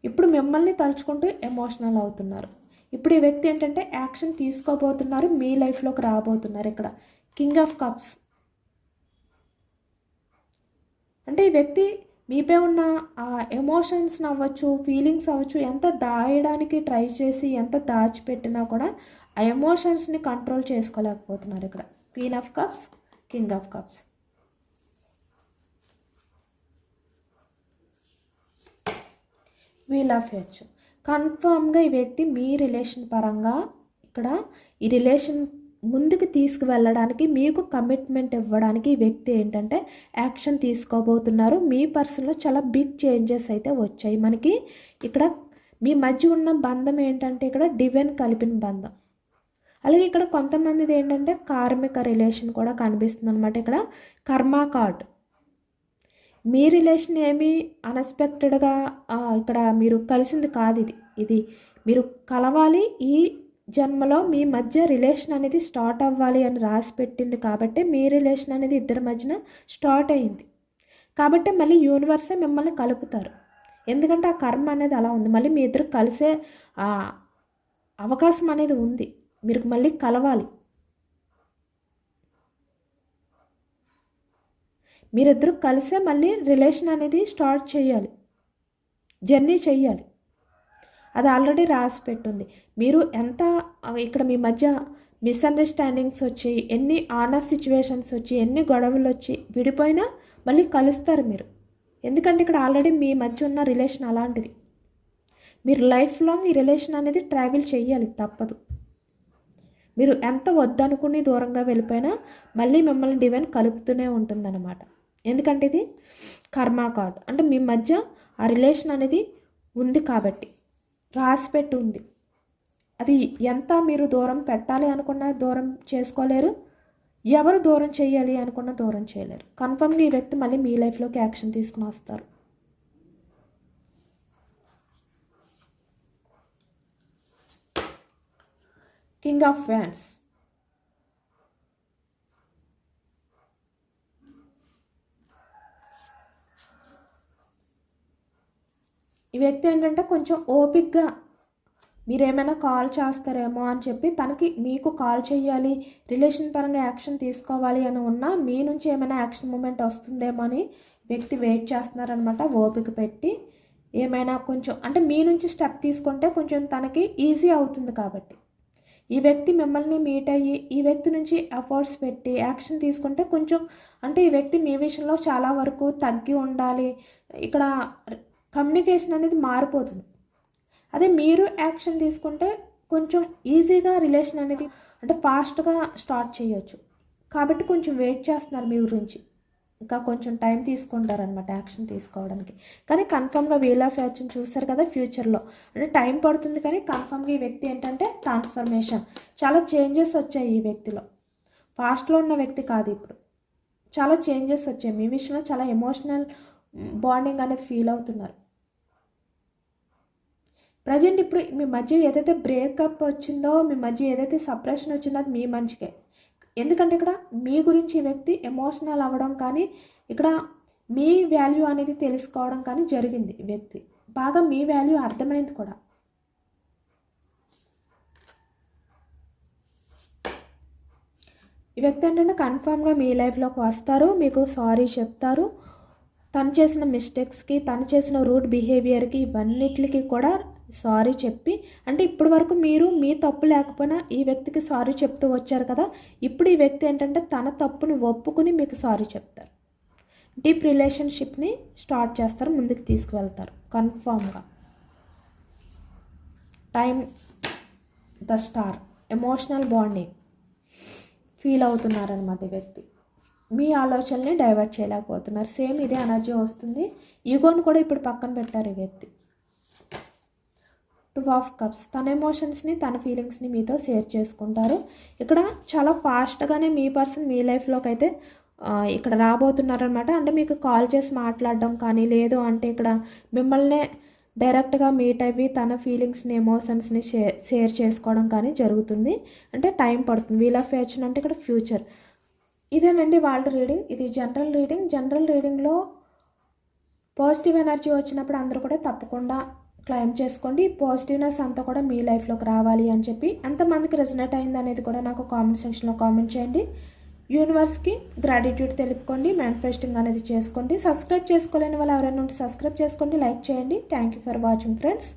ఇప్పుడు మిమ్మల్ని తలుచుకుంటూ ఎమోషనల్ అవుతున్నారు. ఇప్పుడు ఈ వ్యక్తి ఏంటంటే యాక్షన్ తీసుకోబోతున్నారు, మీ లైఫ్లోకి రాబోతున్నారు. ఇక్కడ కింగ్ ఆఫ్ కప్స్. అంటే ఈ వ్యక్తి మీపై ఉన్న ఆ ఎమోషన్స్ అవ్వచ్చు, ఫీలింగ్స్ అవ్వచ్చు, ఎంత దాయడానికి ట్రై చేసి ఎంత దాచిపెట్టినా కూడా ఆ ఎమోషన్స్ని కంట్రోల్ చేసుకోలేకపోతున్నారు. ఇక్కడ queen of cups, king of cups. Wheel of earth. కన్ఫామ్గా ఈ వ్యక్తి మీ రిలేషన్ పరంగా ఇక్కడ ఈ రిలేషన్ ముందుకు తీసుకువెళ్ళడానికి, మీకు కమిట్మెంట్ ఇవ్వడానికి ఈ వ్యక్తి ఏంటంటే యాక్షన్ తీసుకోబోతున్నారు. మీ పర్సన్లో చాలా బిగ్ చేంజెస్ అయితే వచ్చాయి. మనకి ఇక్కడ మీ మధ్య ఉన్న బంధం ఏంటంటే ఇక్కడ డివైన్ కలిపిన బంధం. అలాగే ఇక్కడ కొంతమందిది ఏంటంటే కార్మిక రిలేషన్ కూడా కనిపిస్తుంది అనమాట. ఇక్కడ కర్మ కార్డ్. మీ రిలేషన్ ఏమీ అన్ఎక్స్పెక్టెడ్గా ఇక్కడ మీరు కలిసింది కాదు. ఇది మీరు కలవాలి, ఈ జన్మలో మీ మధ్య రిలేషన్ అనేది స్టార్ట్ అవ్వాలి అని రాసి పెట్టింది కాబట్టి మీ రిలేషన్ అనేది ఇద్దరి మధ్యన స్టార్ట్ అయింది కాబట్టి మళ్ళీ యూనివర్సే మిమ్మల్ని కలుపుతారు. ఎందుకంటే ఆ కర్మ అనేది అలా ఉంది. మళ్ళీ మీ ఇద్దరు కలిసే అవకాశం అనేది ఉంది. మీరు మళ్ళీ కలవాలి. మీరిద్దరు కలిసే మళ్ళీ రిలేషన్ అనేది స్టార్ట్ చేయాలి, జర్నీ చేయాలి. అది ఆల్రెడీ రాసి పెట్టుంది. మీరు ఎంత ఇక్కడ మీ మధ్య మిస్అండర్స్టాండింగ్స్ వచ్చి, ఎన్ని ఆన్ ఆఫ్ సిచ్యువేషన్స్ వచ్చి, ఎన్ని గొడవలు వచ్చి విడిపోయినా మళ్ళీ కలుస్తారు మీరు. ఎందుకంటే ఇక్కడ ఆల్రెడీ మీ మధ్య ఉన్న రిలేషన్ అలాంటిది. మీరు లైఫ్ లాంగ్ ఈ రిలేషన్ అనేది ట్రావెల్ చేయాలి, తప్పదు. మీరు ఎంత వద్దనుకుని దూరంగా వెళ్ళిపోయినా మళ్ళీ మిమ్మల్ని డివైన్ కలుపుతూనే ఉంటుందన్నమాట. ఎందుకంటే ఇది కర్మ కార్డ్. అంటే మీ మధ్య ఆ రిలేషన్ అనేది ఉంది కాబట్టి రాసిపెట్టి ఉంది. అది ఎంత మీరు దూరం పెట్టాలి అనుకున్నా దూరం చేసుకోలేరు, ఎవరు దూరం చేయాలి అనుకున్నా దూరం చేయలేరు. కన్ఫర్మ్గా ఈ వ్యక్తి మళ్ళీ మీ లైఫ్లోకి యాక్షన్ తీసుకుని వస్తారు. King of wands. ఈ వ్యక్తి ఏంటంటే కొంచెం ఓపిక్గా మీరేమైనా కాల్ చేస్తారేమో అని చెప్పి తనకి మీకు కాల్ చేయాలి, రిలేషన్ పరంగా యాక్షన్ తీసుకోవాలి అని ఉన్నా మీ నుంచి ఏమైనా యాక్షన్ మూమెంట్ వస్తుందేమో అని వ్యక్తి వెయిట్ చేస్తున్నారనమాట. ఓపిక పెట్టి ఏమైనా కొంచెం అంటే మీ నుంచి స్టెప్ తీసుకుంటే కొంచెం తనకి ఈజీ అవుతుంది కాబట్టి ఈ వ్యక్తి మిమ్మల్ని మీట్ అయ్యి ఈ వ్యక్తి నుంచి ఎఫర్ట్స్ పెట్టి యాక్షన్ తీసుకుంటే కొంచెం అంటే ఈ వ్యక్తి మీ విషయంలో చాలా వరకు తగ్గి ఉండాలి. ఇక్కడ కమ్యూనికేషన్ అనేది మారిపోతుంది. అదే మీరు యాక్షన్ తీసుకుంటే కొంచెం ఈజీగా రిలేషన్ అనేది అంటే ఫాస్ట్గా స్టార్ట్ చేయొచ్చు. కాబట్టి కొంచెం వెయిట్ చేస్తున్నారు మీ గురించి, ఇంకా కొంచెం టైం తీసుకుంటారనమాట యాక్షన్ తీసుకోవడానికి. కానీ కన్ఫర్మ్గా వీల్ ఆఫ్ ఫార్చ్యూన్ చూస్తారు కదా, ఫ్యూచర్లో అంటే టైం పడుతుంది కానీ కన్ఫర్మ్గా ఈ వ్యక్తి ఏంటంటే ట్రాన్స్ఫర్మేషన్, చాలా చేంజెస్ వచ్చాయి ఈ వ్యక్తిలో. ఫాస్ట్లో ఉన్న వ్యక్తి కాదు, ఇప్పుడు చాలా చేంజెస్ వచ్చాయి. మీ విషయంలో చాలా ఎమోషనల్ బాండింగ్ అనేది ఫీల్ అవుతున్నారు. ప్రజెంట్ ఇప్పుడు మీ మధ్య ఏదైతే బ్రేకప్ వచ్చిందో, మీ మధ్య ఏదైతే సపరేషన్ వచ్చిందో అది మీ మంచికే. ఎందుకంటే ఇక్కడ మీ గురించి ఈ వ్యక్తి ఎమోషనల్ అవ్వడం కానీ ఇక్కడ మీ వాల్యూ అనేది తెలుసుకోవడం కానీ జరిగింది. ఈ వ్యక్తి బాగా మీ వాల్యూ అర్థమైంది కూడా. ఈ వ్యక్తి ఏంటంటే కన్ఫామ్గా మీ లైఫ్లోకి వస్తారు, మీకు సారీ చెప్తారు. తను చేసిన మిస్టేక్స్కి, తను చేసిన రూడ్ బిహేవియర్కి, ఇవన్నిటికి కూడా సారీ చెప్పి అంటే ఇప్పటి వరకు మీరు మీ తప్పు లేకపోయినా ఈ వ్యక్తికి సారీ చెప్తూ వచ్చారు కదా, ఇప్పుడు ఈ వ్యక్తి ఏంటంటే తన తప్పుని ఒప్పుకుని మీకు సారీ చెప్తారు. డీప్ రిలేషన్షిప్ని స్టార్ట్ చేస్తారు, ముందుకు తీసుకువెళ్తారు కన్ఫామ్గా. Time the star, emotional bonding feel అవుతున్నారనమాట ఈ వ్యక్తి. మీ ఆలోచనల్ని డైవర్ట్ చేయలేకపోతున్నారు. సేమ్ ఇదే ఎనర్జీ వస్తుంది. ఈగోని కూడా ఇప్పుడు పక్కన పెట్టారు ఈ వ్యక్తి. 2 ఆఫ్ కప్స్, తన ఎమోషన్స్ని తన ఫీలింగ్స్ని మీతో షేర్ చేసుకుంటారు. ఇక్కడ చాలా ఫాస్ట్గానే మీ పర్సన్ మీ లైఫ్లోకి అయితే ఇక్కడ రాబోతున్నారనమాట. అంటే మీకు కాల్ చేసి మాట్లాడడం కానీ, లేదు అంటే ఇక్కడ మిమ్మల్ని డైరెక్ట్గా మీట్ అయ్యి తన ఫీలింగ్స్ని ఎమోషన్స్ని షేర్ చేసుకోవడం కానీ జరుగుతుంది. అంటే టైం పడుతుంది. వీల్ ఆఫ్ ఫార్చ్యూన్ అంటే ఇక్కడ ఫ్యూచర్. ఇదేనండి వాళ్ళ రీడింగ్. ఇది జనరల్ రీడింగ్. జనరల్ రీడింగ్లో పాజిటివ్ ఎనర్జీ వచ్చినప్పుడు అందరూ కూడా తప్పకుండా క్లైమ్ చేసుకోండి. పాజిటివ్నెస్ అంతా కూడా మీ లైఫ్లోకి రావాలి అని చెప్పి ఎంతమందికి రెజనేట్ అయింది అనేది కూడా నాకు కామెంట్ సెక్షన్లో కామెంట్ చేయండి. యూనివర్స్కి గ్రాటిట్యూడ్ తెలుపుకోండి, మేనిఫెస్టింగ్ అనేది చేసుకోండి. సబ్స్క్రైబ్ చేసుకోలేని వాళ్ళు ఎవరైనా ఉంటే సబ్స్క్రైబ్ చేసుకోండి, లైక్ చేయండి. Thank you for watching friends.